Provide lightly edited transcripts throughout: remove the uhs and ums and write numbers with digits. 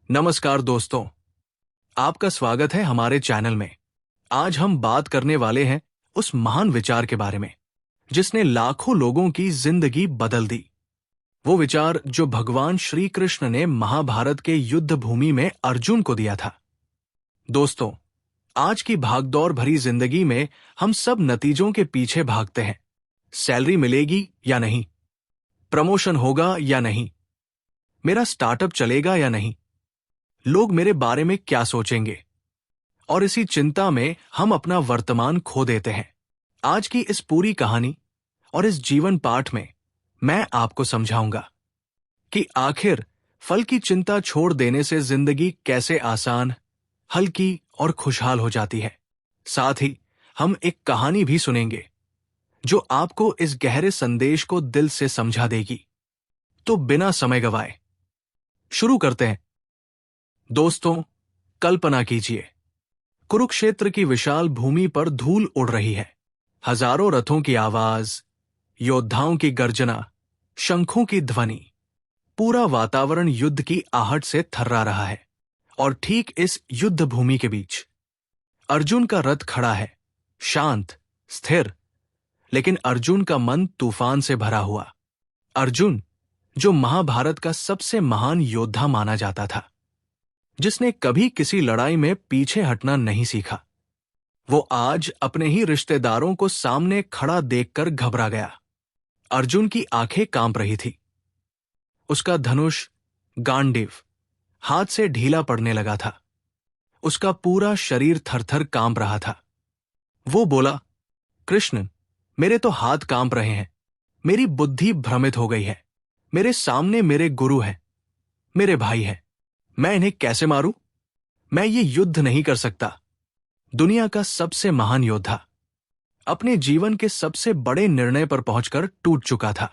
नमस्कार दोस्तों, आपका स्वागत है हमारे चैनल में। आज हम बात करने वाले हैं उस महान विचार के बारे में जिसने लाखों लोगों की जिंदगी बदल दी। वो विचार जो भगवान श्री कृष्ण ने महाभारत के युद्ध भूमि में अर्जुन को दिया था। दोस्तों, आज की भागदौड़ भरी जिंदगी में हम सब नतीजों के पीछे भागते हैं। सैलरी मिलेगी या नहीं, प्रमोशन होगा या नहीं, मेरा स्टार्टअप चलेगा या नहीं, लोग मेरे बारे में क्या सोचेंगे, और इसी चिंता में हम अपना वर्तमान खो देते हैं। आज की इस पूरी कहानी और इस जीवन पाठ में मैं आपको समझाऊंगा कि आखिर फल की चिंता छोड़ देने से जिंदगी कैसे आसान, हल्की और खुशहाल हो जाती है। साथ ही हम एक कहानी भी सुनेंगे जो आपको इस गहरे संदेश को दिल से समझा देगी। तो बिना समय गवाए शुरू करते हैं। दोस्तों, कल्पना कीजिए, कुरुक्षेत्र की विशाल भूमि पर धूल उड़ रही है। हजारों रथों की आवाज, योद्धाओं की गर्जना, शंखों की ध्वनि, पूरा वातावरण युद्ध की आहट से थर्रा रहा है। और ठीक इस युद्ध भूमि के बीच अर्जुन का रथ खड़ा है, शांत, स्थिर, लेकिन अर्जुन का मन तूफान से भरा हुआ। अर्जुन, जो महाभारत का सबसे महान योद्धा माना जाता था, जिसने कभी किसी लड़ाई में पीछे हटना नहीं सीखा, वो आज अपने ही रिश्तेदारों को सामने खड़ा देखकर घबरा गया। अर्जुन की आंखें कांप रही थी। उसका धनुष, गांडीव, हाथ से ढीला पड़ने लगा था। उसका पूरा शरीर थरथर कांप रहा था। वो बोला, कृष्ण, मेरे तो हाथ कांप रहे हैं, मेरी बुद्धि भ्रमित हो गई है। मेरे सामने मेरे गुरु हैं, मेरे भाई हैं, मैं इन्हें कैसे मारूं? मैं ये युद्ध नहीं कर सकता। दुनिया का सबसे महान योद्धा अपने जीवन के सबसे बड़े निर्णय पर पहुंचकर टूट चुका था।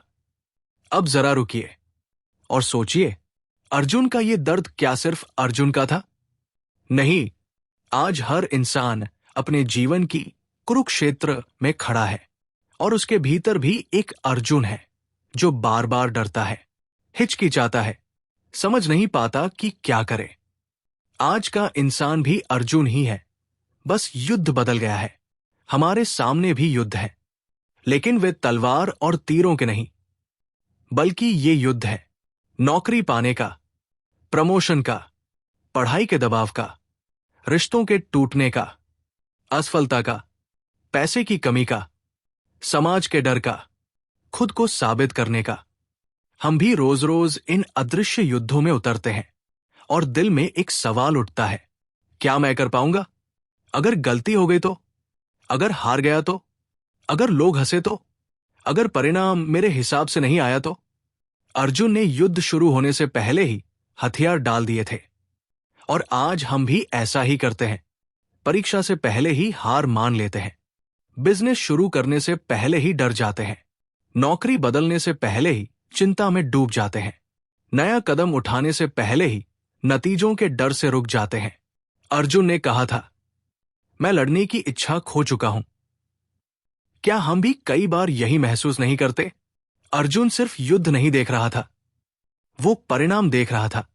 अब जरा रुकिए और सोचिए, अर्जुन का ये दर्द क्या सिर्फ अर्जुन का था? नहीं, आज हर इंसान अपने जीवन की कुरुक्षेत्र में खड़ा है, और उसके भीतर भी एक अर्जुन है जो बार बार डरता है, हिचकिचाता है, समझ नहीं पाता कि क्या करे। आज का इंसान भी अर्जुन ही है, बस युद्ध बदल गया है। हमारे सामने भी युद्ध है, लेकिन वे तलवार और तीरों के नहीं, बल्कि ये युद्ध है नौकरी पाने का, प्रमोशन का, पढ़ाई के दबाव का, रिश्तों के टूटने का, असफलता का, पैसे की कमी का, समाज के डर का, खुद को साबित करने का। हम भी रोज रोज इन अदृश्य युद्धों में उतरते हैं, और दिल में एक सवाल उठता है, क्या मैं कर पाऊंगा? अगर गलती हो गई तो? अगर हार गया तो? अगर लोग हंसे तो? अगर परिणाम मेरे हिसाब से नहीं आया तो? अर्जुन ने युद्ध शुरू होने से पहले ही हथियार डाल दिए थे, और आज हम भी ऐसा ही करते हैं। परीक्षा से पहले ही हार मान लेते हैं, बिजनेस शुरू करने से पहले ही डर जाते हैं, नौकरी बदलने से पहले ही चिंता में डूब जाते हैं, नया कदम उठाने से पहले ही नतीजों के डर से रुक जाते हैं। अर्जुन ने कहा था, मैं लड़ने की इच्छा खो चुका हूं। क्या हम भी कई बार यही महसूस नहीं करते? अर्जुन सिर्फ युद्ध नहीं देख रहा था, वो परिणाम देख रहा था।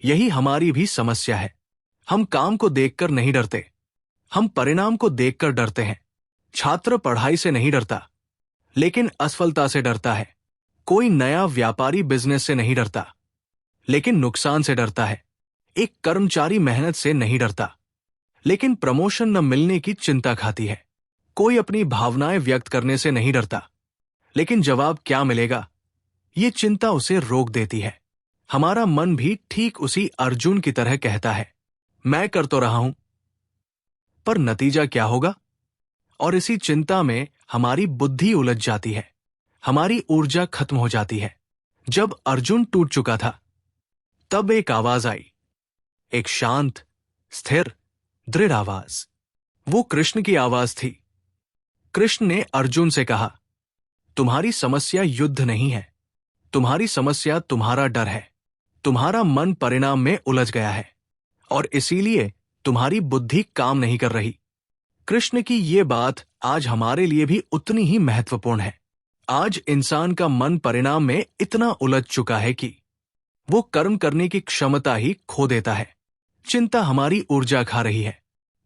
यही हमारी भी समस्या है। हम काम को देखकर नहीं डरते, हम परिणाम को देखकर डरते हैं। छात्र पढ़ाई से नहीं डरता, लेकिन असफलता से डरता है। कोई नया व्यापारी बिजनेस से नहीं डरता, लेकिन नुकसान से डरता है। एक कर्मचारी मेहनत से नहीं डरता, लेकिन प्रमोशन न मिलने की चिंता खाती है। कोई अपनी भावनाएं व्यक्त करने से नहीं डरता, लेकिन जवाब क्या मिलेगा, ये चिंता उसे रोक देती है। हमारा मन भी ठीक उसी अर्जुन की तरह कहता है, मैं कर तो रहा हूं, पर नतीजा क्या होगा? और इसी चिंता में हमारी बुद्धि उलझ जाती है, हमारी ऊर्जा खत्म हो जाती है। जब अर्जुन टूट चुका था, तब एक आवाज आई, एक शांत, स्थिर, दृढ़ आवाज। वो कृष्ण की आवाज थी। कृष्ण ने अर्जुन से कहा, तुम्हारी समस्या युद्ध नहीं है, तुम्हारी समस्या तुम्हारा डर है। तुम्हारा मन परिणाम में उलझ गया है, और इसीलिए तुम्हारी बुद्धि काम नहीं कर रही। कृष्ण की ये बात आज हमारे लिए भी उतनी ही महत्वपूर्ण है। आज इंसान का मन परिणाम में इतना उलझ चुका है कि वो कर्म करने की क्षमता ही खो देता है। चिंता हमारी ऊर्जा खा रही है,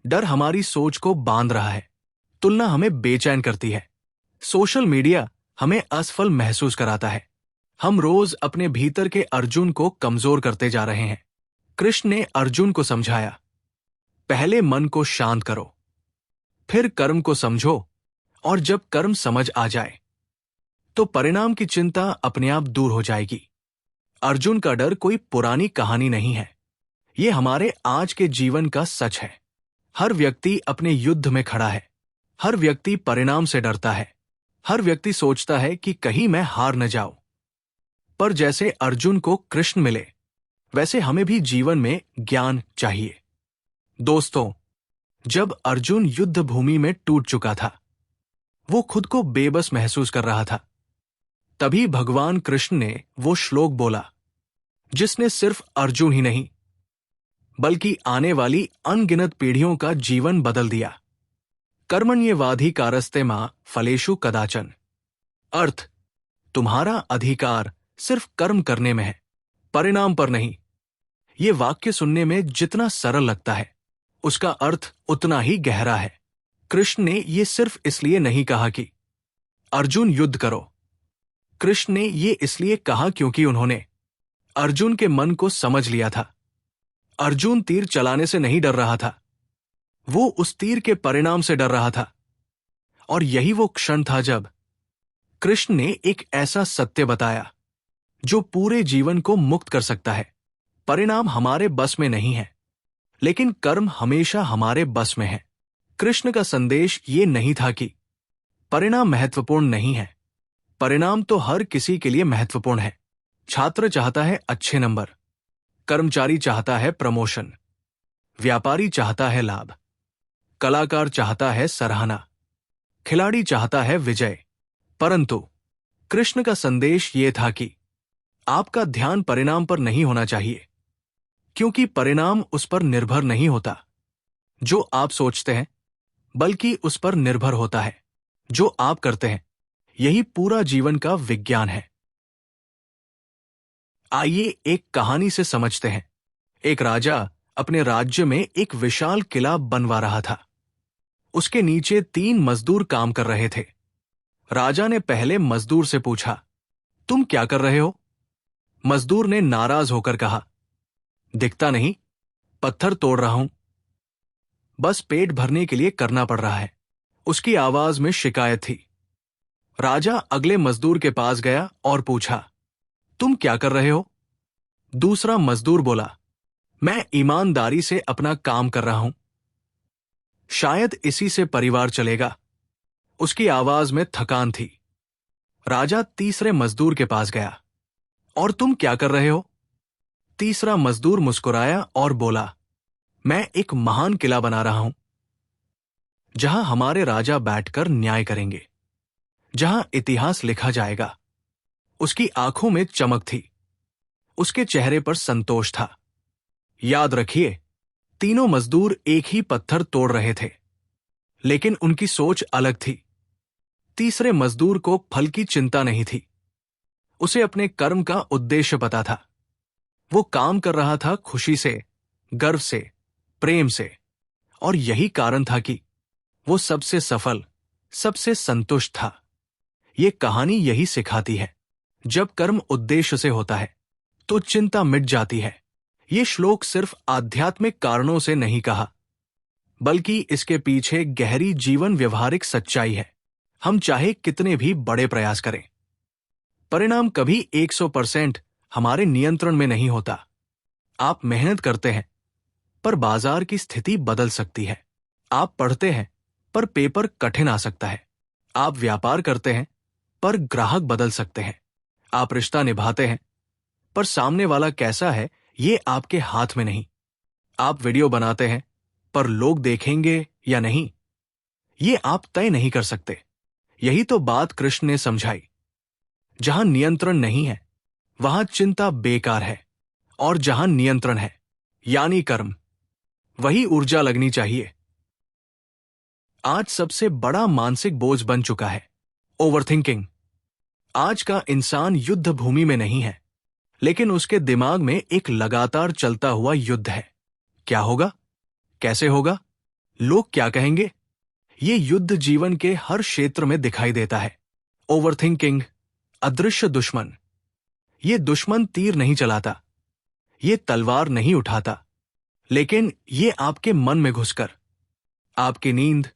डर हमारी सोच को बांध रहा है, तुलना हमें बेचैन करती है, सोशल मीडिया हमें असफल महसूस कराता है। हम रोज अपने भीतर के अर्जुन को कमजोर करते जा रहे हैं। कृष्ण ने अर्जुन को समझाया, पहले मन को शांत करो, फिर कर्म को समझो, और जब कर्म समझ आ जाए तो परिणाम की चिंता अपने आप दूर हो जाएगी। अर्जुन का डर कोई पुरानी कहानी नहीं है, ये हमारे आज के जीवन का सच है। हर व्यक्ति अपने युद्ध में खड़ा है, हर व्यक्ति परिणाम से डरता है, हर व्यक्ति सोचता है कि कहीं मैं हार न जाऊं। पर जैसे अर्जुन को कृष्ण मिले, वैसे हमें भी जीवन में ज्ञान चाहिए। दोस्तों, जब अर्जुन युद्ध भूमि में टूट चुका था, वो खुद को बेबस महसूस कर रहा था, तभी भगवान कृष्ण ने वो श्लोक बोला जिसने सिर्फ अर्जुन ही नहीं बल्कि आने वाली अनगिनत पीढ़ियों का जीवन बदल दिया। कर्मण्येवाधिकारस्ते मां फलेषु कदाचन। अर्थ, तुम्हारा अधिकार सिर्फ कर्म करने में है, परिणाम पर नहीं। ये वाक्य सुनने में जितना सरल लगता है, उसका अर्थ उतना ही गहरा है। कृष्ण ने ये सिर्फ इसलिए नहीं कहा कि अर्जुन युद्ध करो। कृष्ण ने ये इसलिए कहा क्योंकि उन्होंने अर्जुन के मन को समझ लिया था। अर्जुन तीर चलाने से नहीं डर रहा था, वो उस तीर के परिणाम से डर रहा था। और यही वो क्षण था जब कृष्ण ने एक ऐसा सत्य बताया जो पूरे जीवन को मुक्त कर सकता है। परिणाम हमारे बस में नहीं है, लेकिन कर्म हमेशा हमारे बस में है। कृष्ण का संदेश ये नहीं था कि परिणाम महत्वपूर्ण नहीं है, परिणाम तो हर किसी के लिए महत्वपूर्ण है। छात्र चाहता है अच्छे नंबर, कर्मचारी चाहता है प्रमोशन, व्यापारी चाहता है लाभ, कलाकार चाहता है सराहना, खिलाड़ी चाहता है विजय। परंतु कृष्ण का संदेश ये था कि आपका ध्यान परिणाम पर नहीं होना चाहिए, क्योंकि परिणाम उस पर निर्भर नहीं होता जो आप सोचते हैं, बल्कि उस पर निर्भर होता है जो आप करते हैं। यही पूरा जीवन का विज्ञान है। आइए एक कहानी से समझते हैं। एक राजा अपने राज्य में एक विशाल किला बनवा रहा था। उसके नीचे 3 मजदूर काम कर रहे थे। राजा ने पहले मजदूर से पूछा, तुम क्या कर रहे हो? मजदूर ने नाराज होकर कहा, दिखता नहीं, पत्थर तोड़ रहा हूं। बस पेट भरने के लिए करना पड़ रहा है। उसकी आवाज में शिकायत थी। राजा अगले मजदूर के पास गया और पूछा, तुम क्या कर रहे हो? दूसरा मजदूर बोला, मैं ईमानदारी से अपना काम कर रहा हूं, शायद इसी से परिवार चलेगा। उसकी आवाज में थकान थी। राजा तीसरे मजदूर के पास गया, और तुम क्या कर रहे हो? तीसरा मजदूर मुस्कुराया और बोला, मैं एक महान किला बना रहा हूं, जहां हमारे राजा बैठकर न्याय करेंगे, जहां इतिहास लिखा जाएगा। उसकी आंखों में चमक थी, उसके चेहरे पर संतोष था। याद रखिए, तीनों मजदूर एक ही पत्थर तोड़ रहे थे, लेकिन उनकी सोच अलग थी। तीसरे मजदूर को फल की चिंता नहीं थी, उसे अपने कर्म का उद्देश्य पता था। वो काम कर रहा था खुशी से, गर्व से, प्रेम से, और यही कारण था कि वो सबसे सफल, सबसे संतुष्ट था। ये कहानी यही सिखाती है, जब कर्म उद्देश्य से होता है तो चिंता मिट जाती है। ये श्लोक सिर्फ आध्यात्मिक कारणों से नहीं कहा, बल्कि इसके पीछे गहरी जीवन व्यवहारिक सच्चाई है। हम चाहे कितने भी बड़े प्रयास करें, परिणाम कभी 100% हमारे नियंत्रण में नहीं होता। आप मेहनत करते हैं, पर बाजार की स्थिति बदल सकती है। आप पढ़ते हैं, पर पेपर कठिन आ सकता है। आप व्यापार करते हैं, पर ग्राहक बदल सकते हैं। आप रिश्ता निभाते हैं, पर सामने वाला कैसा है ये आपके हाथ में नहीं। आप वीडियो बनाते हैं, पर लोग देखेंगे या नहीं ये आप तय नहीं कर सकते। यही तो बात कृष्ण ने समझाई। जहां नियंत्रण नहीं है, वहां चिंता बेकार है, और जहां नियंत्रण है, यानी कर्म, वही ऊर्जा लगनी चाहिए। आज सबसे बड़ा मानसिक बोझ बन चुका है ओवरथिंकिंग। आज का इंसान युद्ध भूमि में नहीं है, लेकिन उसके दिमाग में एक लगातार चलता हुआ युद्ध है। क्या होगा? कैसे होगा? लोग क्या कहेंगे? ये युद्ध जीवन के हर क्षेत्र में दिखाई देता है। ओवरथिंकिंग, अदृश्य दुश्मन। ये दुश्मन तीर नहीं चलाता, ये तलवार नहीं उठाता, लेकिन ये आपके मन में घुसकर आपकी नींद,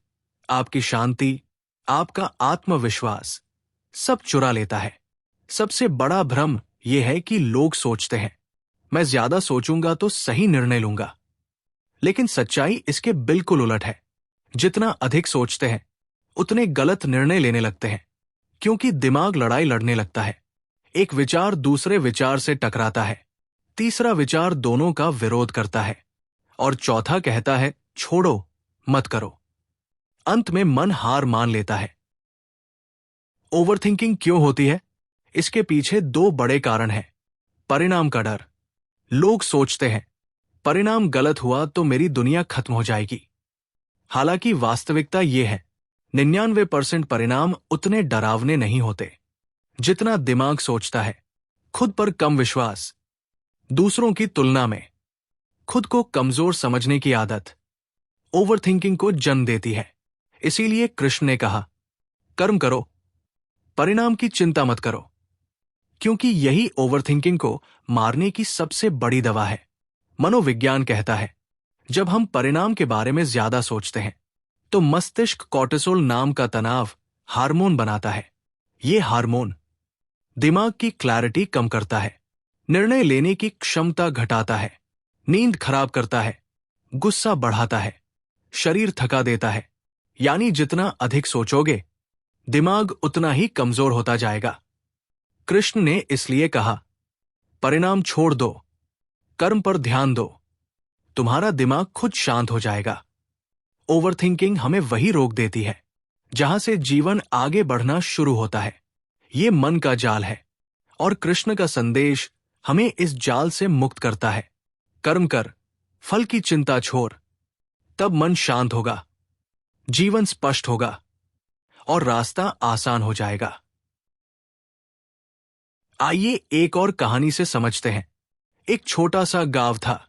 आपकी शांति, आपका आत्मविश्वास सब चुरा लेता है। सबसे बड़ा भ्रम यह है कि लोग सोचते हैं, मैं ज्यादा सोचूंगा तो सही निर्णय लूंगा। लेकिन सच्चाई इसके बिल्कुल उलट है। जितना अधिक सोचते हैं, उतने गलत निर्णय लेने लगते हैं, क्योंकि दिमाग लड़ाई लड़ने लगता है। एक विचार दूसरे विचार से टकराता है, तीसरा विचार दोनों का विरोध करता है, और चौथा कहता है छोड़ो, मत करो। अंत में मन हार मान लेता है। ओवरथिंकिंग क्यों होती है? इसके पीछे दो बड़े कारण हैं। परिणाम का डर। लोग सोचते हैं, परिणाम गलत हुआ तो मेरी दुनिया खत्म हो जाएगी। हालांकि वास्तविकता यह है, 99% परिणाम उतने डरावने नहीं होते जितना दिमाग सोचता है। खुद पर कम विश्वास, दूसरों की तुलना में खुद को कमजोर समझने की आदत ओवरथिंकिंग को जन्म देती है। इसीलिए कृष्ण ने कहा, कर्म करो, परिणाम की चिंता मत करो, क्योंकि यही ओवरथिंकिंग को मारने की सबसे बड़ी दवा है। मनोविज्ञान कहता है, जब हम परिणाम के बारे में ज्यादा सोचते हैं तो मस्तिष्क कॉर्टिसोल नाम का तनाव हार्मोन बनाता है। ये हार्मोन दिमाग की क्लैरिटी कम करता है, निर्णय लेने की क्षमता घटाता है, नींद खराब करता है, गुस्सा बढ़ाता है, शरीर थका देता है। यानी जितना अधिक सोचोगे, दिमाग उतना ही कमजोर होता जाएगा। कृष्ण ने इसलिए कहा, परिणाम छोड़ दो, कर्म पर ध्यान दो, तुम्हारा दिमाग खुद शांत हो जाएगा। ओवरथिंकिंग हमें वही रोक देती है जहां से जीवन आगे बढ़ना शुरू होता है। ये मन का जाल है, और कृष्ण का संदेश हमें इस जाल से मुक्त करता है। कर्म कर, फल की चिंता छोड़, तब मन शांत होगा, जीवन स्पष्ट होगा, और रास्ता आसान हो जाएगा। आइए एक और कहानी से समझते हैं। एक छोटा सा गांव था।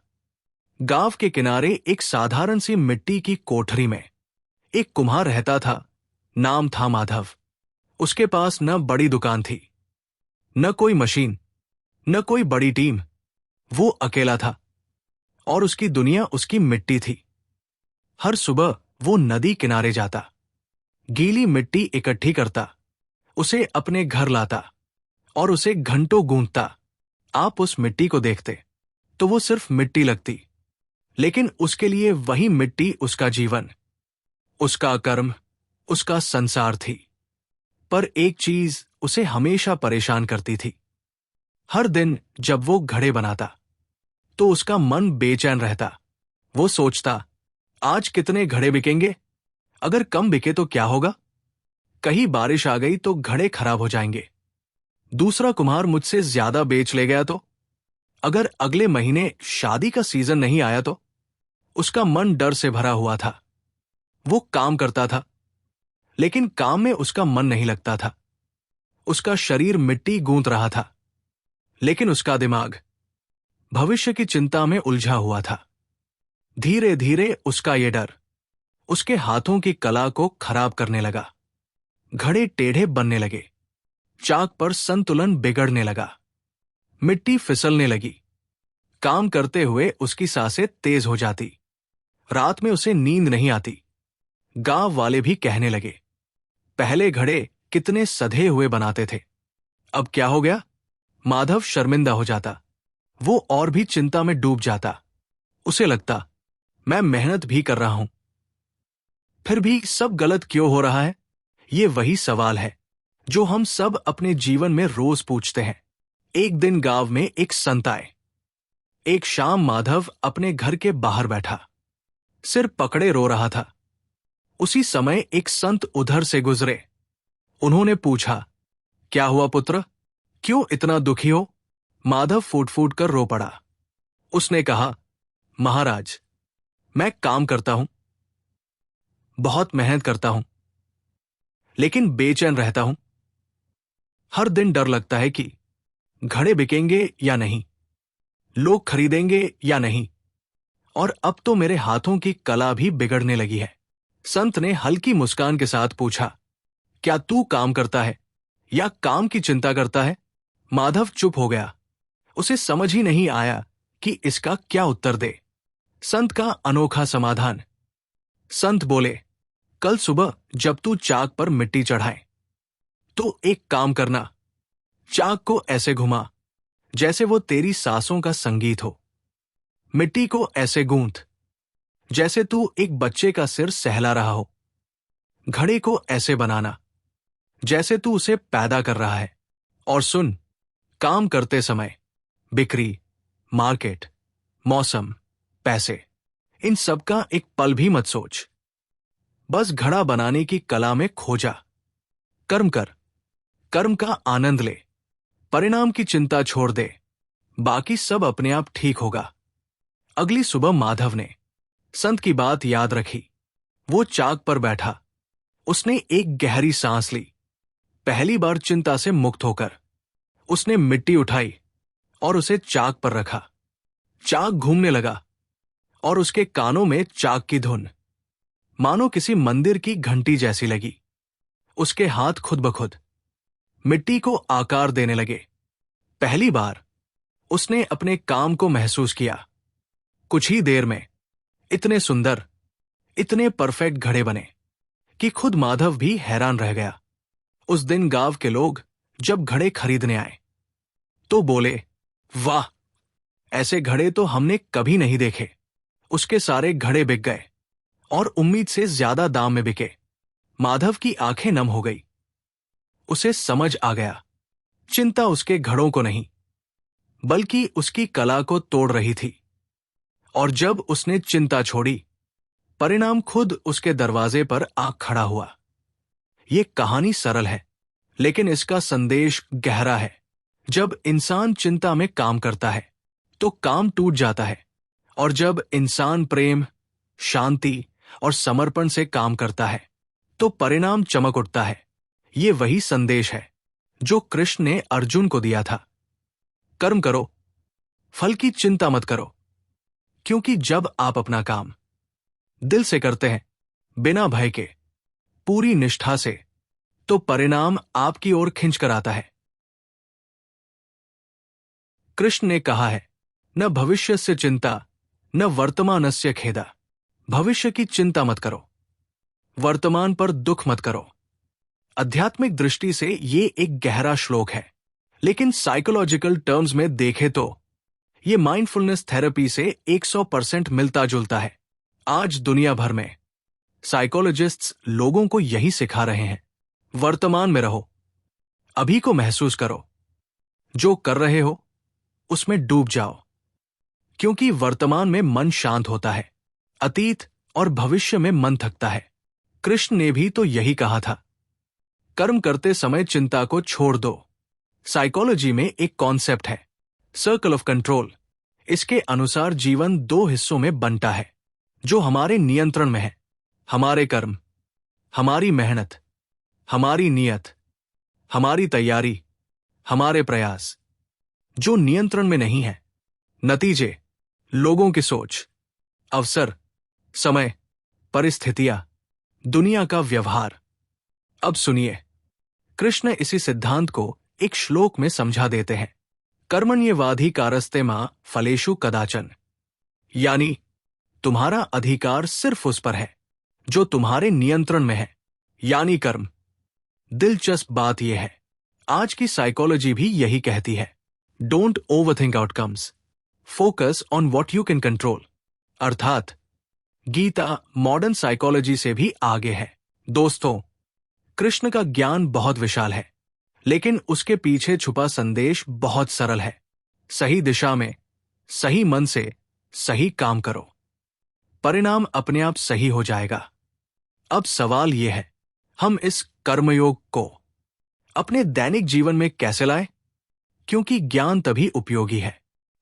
गांव के किनारे एक साधारण सी मिट्टी की कोठरी में एक कुम्हार रहता था। नाम था माधव। उसके पास न बड़ी दुकान थी, न कोई मशीन, न कोई बड़ी टीम। वो अकेला था, और उसकी दुनिया उसकी मिट्टी थी। हर सुबह वो नदी किनारे जाता, गीली मिट्टी इकट्ठी करता, उसे अपने घर लाता और उसे घंटों गूंथता। आप उस मिट्टी को देखते तो वो सिर्फ मिट्टी लगती, लेकिन उसके लिए वही मिट्टी उसका जीवन, उसका कर्म, उसका संसार थी। पर एक चीज उसे हमेशा परेशान करती थी। हर दिन जब वो घड़े बनाता तो उसका मन बेचैन रहता। वो सोचता, आज कितने घड़े बिकेंगे? अगर कम बिके तो क्या होगा? कहीं बारिश आ गई तो घड़े खराब हो जाएंगे। दूसरा कुम्हार मुझसे ज्यादा बेच ले गया तो? अगर अगले महीने शादी का सीजन नहीं आया तो? उसका मन डर से भरा हुआ था। वो काम करता था, लेकिन काम में उसका मन नहीं लगता था। उसका शरीर मिट्टी गूंथ रहा था, लेकिन उसका दिमाग भविष्य की चिंता में उलझा हुआ था। धीरे धीरे उसका ये डर उसके हाथों की कला को खराब करने लगा। घड़े टेढ़े बनने लगे, चाक पर संतुलन बिगड़ने लगा, मिट्टी फिसलने लगी। काम करते हुए उसकी सांसें तेज हो जाती, रात में उसे नींद नहीं आती। गांव वाले भी कहने लगे, पहले घड़े कितने सधे हुए बनाते थे, अब क्या हो गया? माधव शर्मिंदा हो जाता। वो और भी चिंता में डूब जाता। उसे लगता, मैं मेहनत भी कर रहा हूं, फिर भी सब गलत क्यों हो रहा है? ये वही सवाल है जो हम सब अपने जीवन में रोज पूछते हैं। एक दिन गांव में एक संत आए। एक शाम माधव अपने घर के बाहर बैठा, सिर पकड़े रो रहा था। उसी समय एक संत उधर से गुजरे। उन्होंने पूछा, क्या हुआ पुत्र, क्यों इतना दुखी हो? माधव फूट फूट कर रो पड़ा। उसने कहा, महाराज, मैं काम करता हूं, बहुत मेहनत करता हूं, लेकिन बेचैन रहता हूं। हर दिन डर लगता है कि घड़े बिकेंगे या नहीं, लोग खरीदेंगे या नहीं, और अब तो मेरे हाथों की कला भी बिगड़ने लगी है। संत ने हल्की मुस्कान के साथ पूछा, क्या तू काम करता है या काम की चिंता करता है? माधव चुप हो गया। उसे समझ ही नहीं आया कि इसका क्या उत्तर दे। संत का अनोखा समाधान। संत बोले, कल सुबह जब तू चाक पर मिट्टी चढ़ाए तो एक काम करना, चाक को ऐसे घुमा जैसे वो तेरी सांसों का संगीत हो। मिट्टी को ऐसे गूंथ जैसे तू एक बच्चे का सिर सहला रहा हो। घड़े को ऐसे बनाना जैसे तू उसे पैदा कर रहा है। और सुन, काम करते समय बिक्री, मार्केट, मौसम, पैसे, इन सब का एक पल भी मत सोच। बस घड़ा बनाने की कला में खो जा। कर्म कर, कर्म का आनंद ले, परिणाम की चिंता छोड़ दे, बाकी सब अपने आप ठीक होगा। अगली सुबह माधव ने संत की बात याद रखी। वो चाक पर बैठा। उसने एक गहरी सांस ली। पहली बार चिंता से मुक्त होकर उसने मिट्टी उठाई और उसे चाक पर रखा। चाक घूमने लगा और उसके कानों में चाक की धुन मानो किसी मंदिर की घंटी जैसी लगी। उसके हाथ खुद ब खुद मिट्टी को आकार देने लगे। पहली बार उसने अपने काम को महसूस किया। कुछ ही देर में इतने सुंदर, इतने परफेक्ट घड़े बने कि खुद माधव भी हैरान रह गया। उस दिन गांव के लोग जब घड़े खरीदने आए तो बोले, वाह, ऐसे घड़े तो हमने कभी नहीं देखे। उसके सारे घड़े बिक गए और उम्मीद से ज्यादा दाम में बिके। माधव की आंखें नम हो गई। उसे समझ आ गया, चिंता उसके घड़ों को नहीं बल्कि उसकी कला को तोड़ रही थी। और जब उसने चिंता छोड़ी, परिणाम खुद उसके दरवाजे पर आ खड़ा हुआ। ये कहानी सरल है, लेकिन इसका संदेश गहरा है। जब इंसान चिंता में काम करता है तो काम टूट जाता है, और जब इंसान प्रेम, शांति और समर्पण से काम करता है तो परिणाम चमक उठता है। ये वही संदेश है जो कृष्ण ने अर्जुन को दिया था। कर्म करो, फल की चिंता मत करो, क्योंकि जब आप अपना काम दिल से करते हैं, बिना भय के, पूरी निष्ठा से, तो परिणाम आपकी ओर खिंच कर आता है। कृष्ण ने कहा है, न भविष्य से चिंता, न वर्तमानस्य खेदा। भविष्य की चिंता मत करो, वर्तमान पर दुख मत करो। आध्यात्मिक दृष्टि से ये एक गहरा श्लोक है, लेकिन साइकोलॉजिकल टर्म्स में देखें तो ये माइंडफुलनेस थेरेपी से 100% मिलता जुलता है। आज दुनिया भर में साइकोलॉजिस्ट्स लोगों को यही सिखा रहे हैं, वर्तमान में रहो, अभी को महसूस करो, जो कर रहे हो उसमें डूब जाओ, क्योंकि वर्तमान में मन शांत होता है, अतीत और भविष्य में मन थकता है। कृष्ण ने भी तो यही कहा था, कर्म करते समय चिंता को छोड़ दो। साइकोलॉजी में एक कॉन्सेप्ट है, सर्कल ऑफ कंट्रोल। इसके अनुसार जीवन 2 हिस्सों में बंटा है, जो हमारे नियंत्रण में है, हमारे कर्म, हमारी मेहनत, हमारी नियत, हमारी तैयारी, हमारे प्रयास। जो नियंत्रण में नहीं है, नतीजे, लोगों की सोच, अवसर, समय, परिस्थितियां, दुनिया का व्यवहार। अब सुनिए, कृष्ण इसी सिद्धांत को एक श्लोक में समझा देते हैं। कर्मण्येवाधिकारस्ते मां फलेषु कदाचन। यानी तुम्हारा अधिकार सिर्फ उस पर है जो तुम्हारे नियंत्रण में है, यानी कर्म। दिलचस्प बात यह है, आज की साइकोलॉजी भी यही कहती है, don't overthink outcomes, focus on what you can control. अर्थात गीता मॉडर्न साइकोलॉजी से भी आगे है। दोस्तों, कृष्ण का ज्ञान बहुत विशाल है, लेकिन उसके पीछे छुपा संदेश बहुत सरल है। सही दिशा में, सही मन से सही काम करो, परिणाम अपने आप सही हो जाएगा। अब सवाल यह है, हम इस कर्मयोग को अपने दैनिक जीवन में कैसे लाएं? क्योंकि ज्ञान तभी उपयोगी है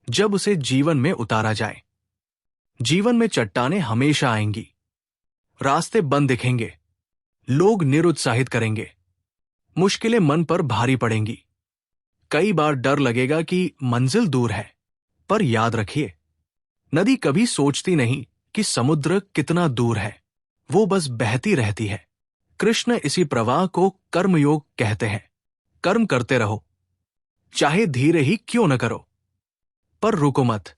जब उसे जीवन में उतारा जाए। जीवन में चट्टानें हमेशा आएंगी, रास्ते बंद दिखेंगे, लोग निरुत्साहित करेंगे, मुश्किलें मन पर भारी पड़ेंगी। कई बार डर लगेगा कि मंजिल दूर है, पर याद रखिए, नदी कभी सोचती नहीं कि समुद्र कितना दूर है, वो बस बहती रहती है। कृष्ण इसी प्रवाह को कर्मयोग कहते हैं। कर्म करते रहो, चाहे धीरे ही क्यों न करो, पर रुको मत,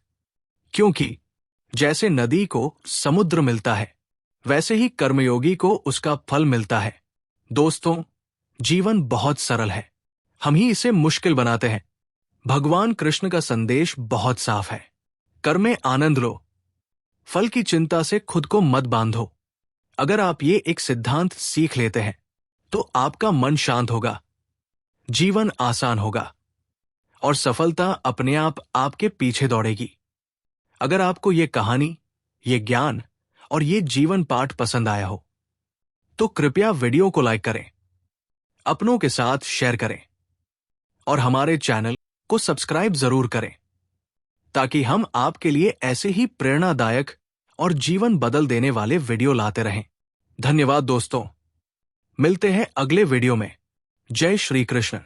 क्योंकि जैसे नदी को समुद्र मिलता है, वैसे ही कर्मयोगी को उसका फल मिलता है। दोस्तों, जीवन बहुत सरल है, हम ही इसे मुश्किल बनाते हैं। भगवान कृष्ण का संदेश बहुत साफ है। कर्म में आनंद लो, फल की चिंता से खुद को मत बांधो। अगर आप ये एक सिद्धांत सीख लेते हैं, तो आपका मन शांत होगा, जीवन आसान होगा और सफलता अपने आप आपके पीछे दौड़ेगी। अगर आपको ये कहानी, ये ज्ञान और ये जीवन पाठ पसंद आया हो, तो कृपया वीडियो को लाइक करें, अपनों के साथ शेयर करें और हमारे चैनल को सब्सक्राइब जरूर करें, ताकि हम आपके लिए ऐसे ही प्रेरणादायक और जीवन बदल देने वाले वीडियो लाते रहें। धन्यवाद दोस्तों, मिलते हैं अगले वीडियो में। जय श्री कृष्ण।